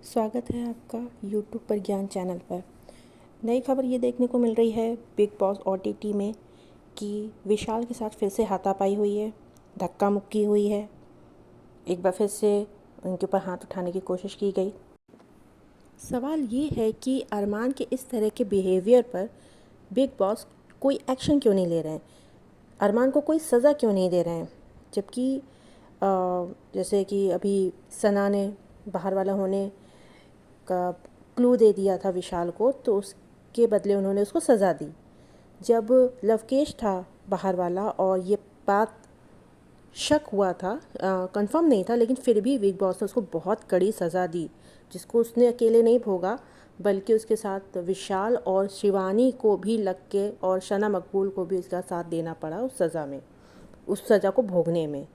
स्वागत है आपका यूट्यूब पर ज्ञान चैनल पर। नई खबर ये देखने को मिल रही है बिग बॉस ओटीटी में कि विशाल के साथ फिर से हाथापाई हुई है, धक्का मुक्की हुई है। एक बार फिर से उनके ऊपर हाथ उठाने की कोशिश की गई। सवाल ये है कि अरमान के इस तरह के बिहेवियर पर बिग बॉस कोई एक्शन क्यों नहीं ले रहे हैं, अरमान को कोई सज़ा क्यों नहीं दे रहे हैं। जबकि जैसे कि अभी सना ने बाहर वाला होने का क्लू दे दिया था विशाल को, तो उसके बदले उन्होंने उसको सज़ा दी। जब लवकेश था बाहर वाला और ये बात शक हुआ था, कंफर्म नहीं था, लेकिन फिर भी बिग बॉस ने उसको बहुत कड़ी सज़ा दी, जिसको उसने अकेले नहीं भोगा बल्कि उसके साथ विशाल और शिवानी को भी लग के और सना मकबूल को भी उसका साथ देना पड़ा उस सज़ा में, उस सज़ा को भोगने में,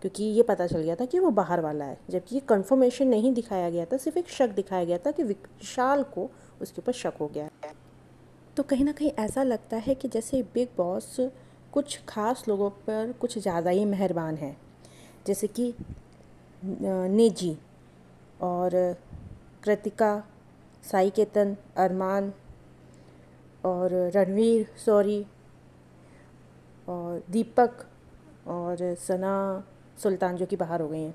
क्योंकि ये पता चल गया था कि वो बाहर वाला है। जबकि ये कंफर्मेशन नहीं दिखाया गया था, सिर्फ एक शक दिखाया गया था कि विशाल को उसके ऊपर शक हो गया है। तो कहीं ना कहीं ऐसा लगता है कि जैसे बिग बॉस कुछ खास लोगों पर कुछ ज़्यादा ही मेहरबान है, जैसे कि नेजी और कृतिका, साई केतन, अरमान और रणवीर सॉरी और दीपक और सना सुल्तान जो कि बाहर हो गई हैं।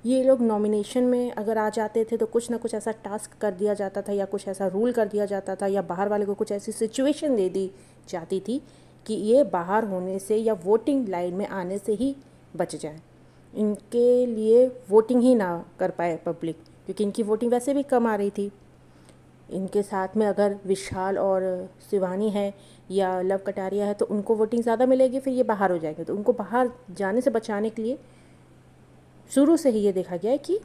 ये लोग नॉमिनेशन में अगर आ जाते थे तो कुछ ना कुछ ऐसा टास्क कर दिया जाता था या कुछ ऐसा रूल कर दिया जाता था या बाहर वाले को कुछ ऐसी सिचुएशन दे दी जाती थी कि ये बाहर होने से या वोटिंग लाइन में आने से ही बच जाए, इनके लिए वोटिंग ही ना कर पाए पब्लिक, क्योंकि इनकी वोटिंग वैसे भी कम आ रही थी। इनके साथ में अगर विशाल और शिवानी है या लव कटारिया है तो उनको वोटिंग ज़्यादा मिलेगी, फिर ये बाहर हो जाएंगे। तो उनको बाहर जाने से बचाने के लिए शुरू से ही ये देखा गया है कि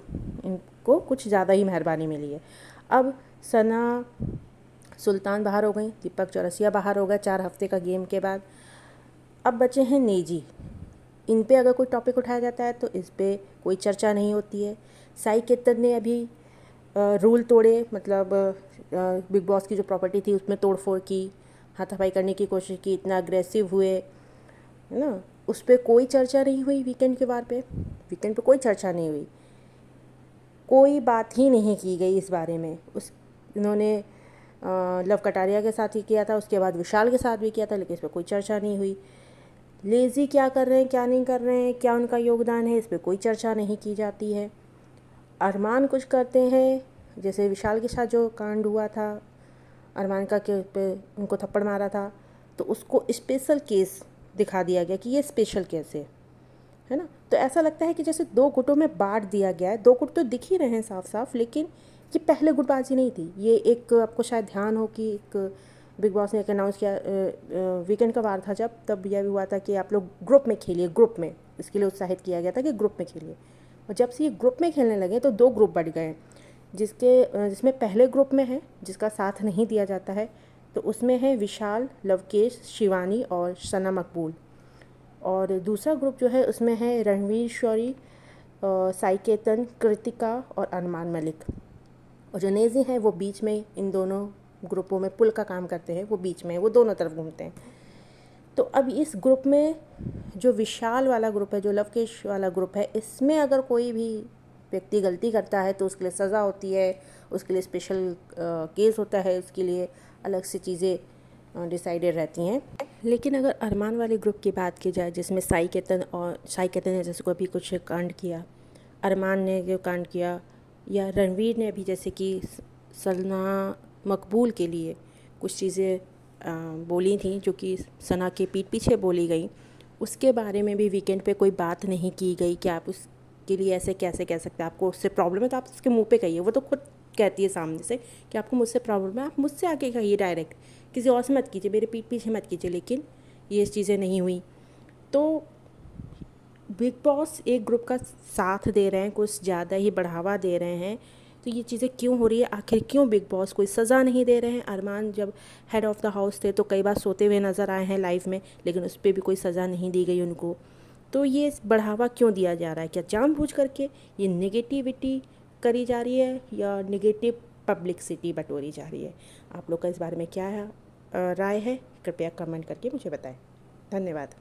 इनको कुछ ज़्यादा ही मेहरबानी मिली है। अब सना सुल्तान बाहर हो गई, दीपक चौरसिया बाहर हो गया 4 हफ्ते का गेम के बाद। अब बचे हैं नेजी। इन पे अगर कोई टॉपिक उठाया जाता है तो इस पे कोई चर्चा नहीं होती है। साई केतन ने अभी रूल तोड़े, मतलब बिग बॉस की जो प्रॉपर्टी थी उसमें तोड़फोड़ की, हाथापाई करने की कोशिश की, इतना अग्रेसिव हुए, है ना। उस पर कोई चर्चा नहीं हुई। वीकेंड के बार पे वीकेंड पे कोई चर्चा नहीं हुई, कोई बात ही नहीं की गई इस बारे में। इन्होंने लव कटारिया के साथ ही किया था, उसके बाद विशाल के साथ भी किया था, लेकिन इस पर कोई चर्चा नहीं हुई। लेज़ी क्या कर रहे हैं, क्या नहीं कर रहे हैं, क्या उनका योगदान है, इस पर कोई चर्चा नहीं की जाती है। अरमान कुछ करते हैं, जैसे विशाल के साथ जो कांड हुआ था अरमान का के पे उनको थप्पड़ मारा था, तो उसको स्पेशल केस दिखा दिया गया कि ये स्पेशल केस है ना। तो ऐसा लगता है कि जैसे 2 गुटों में बांट दिया गया है। 2 गुट तो दिख ही रहे हैं साफ साफ, लेकिन ये पहले गुटबाजी नहीं थी। ये एक आपको शायद ध्यान हो कि एक बिग बॉस ने एक अनाउंस किया, वीकेंड का वार था जब, तब यह भी हुआ था कि आप लोग ग्रुप में खेलिए, ग्रुप में, इसके लिए उत्साहित किया गया था कि ग्रुप में खेलिए। और जब से ये ग्रुप में खेलने लगे तो 2 ग्रुप बढ़ गए, जिसमें पहले ग्रुप में है जिसका साथ नहीं दिया जाता है, तो उसमें है विशाल, लवकेश, शिवानी और सना मकबूल। और दूसरा ग्रुप जो है उसमें है रणवीर शौरी, साई केतन, कृतिका और अरमान मलिक। और जो नेजी हैं वो बीच में, इन दोनों ग्रुपों में पुल का काम करते हैं, वो बीच में, वो दोनों तरफ घूमते हैं। तो अब इस ग्रुप में जो विशाल वाला ग्रुप है, जो लवकेश वाला ग्रुप है, इसमें अगर कोई भी व्यक्ति गलती करता है तो उसके लिए सज़ा होती है, उसके लिए स्पेशल केस होता है, उसके लिए अलग से चीज़ें डिसाइडेड रहती हैं। लेकिन अगर अरमान वाले ग्रुप की बात की जाए, जिसमें साई केतन ने जैसे कोई भी कुछ कांड किया, अरमान ने जो कांड किया, या रणवीर ने भी जैसे कि सना मकबूल के लिए कुछ चीज़ें बोली थी जो कि सना के पीठ पीछे बोली गई, उसके बारे में भी वीकेंड पे कोई बात नहीं की गई कि आप उसके लिए ऐसे कैसे कह सकते हैं। आपको उससे प्रॉब्लम है तो आप उसके मुंह पे कहिए, वो तो खुद कहती है सामने से कि आपको मुझसे प्रॉब्लम है, आप मुझसे आके कहिए डायरेक्ट, किसी और से मत कीजिए, मेरे पीठ पीछे मत कीजिए। लेकिन ये चीज़ें नहीं हुई। तो बिग बॉस एक ग्रुप का साथ दे रहे हैं, कुछ ज़्यादा ही बढ़ावा दे रहे हैं। तो ये चीज़ें क्यों हो रही है, आखिर क्यों बिग बॉस कोई सज़ा नहीं दे रहे हैं। अरमान जब हेड ऑफ़ द हाउस थे तो कई बार सोते हुए नज़र आए हैं लाइव में, लेकिन उस पर भी कोई सज़ा नहीं दी गई उनको। तो ये बढ़ावा क्यों दिया जा रहा है, क्या जानबूझ करके ये नेगेटिविटी करी जा रही है या नेगेटिव पब्लिसिटी बटोरी जा रही है। आप लोग का इस बारे में क्या राय है, कृपया कमेंट करके मुझे बताएं। धन्यवाद।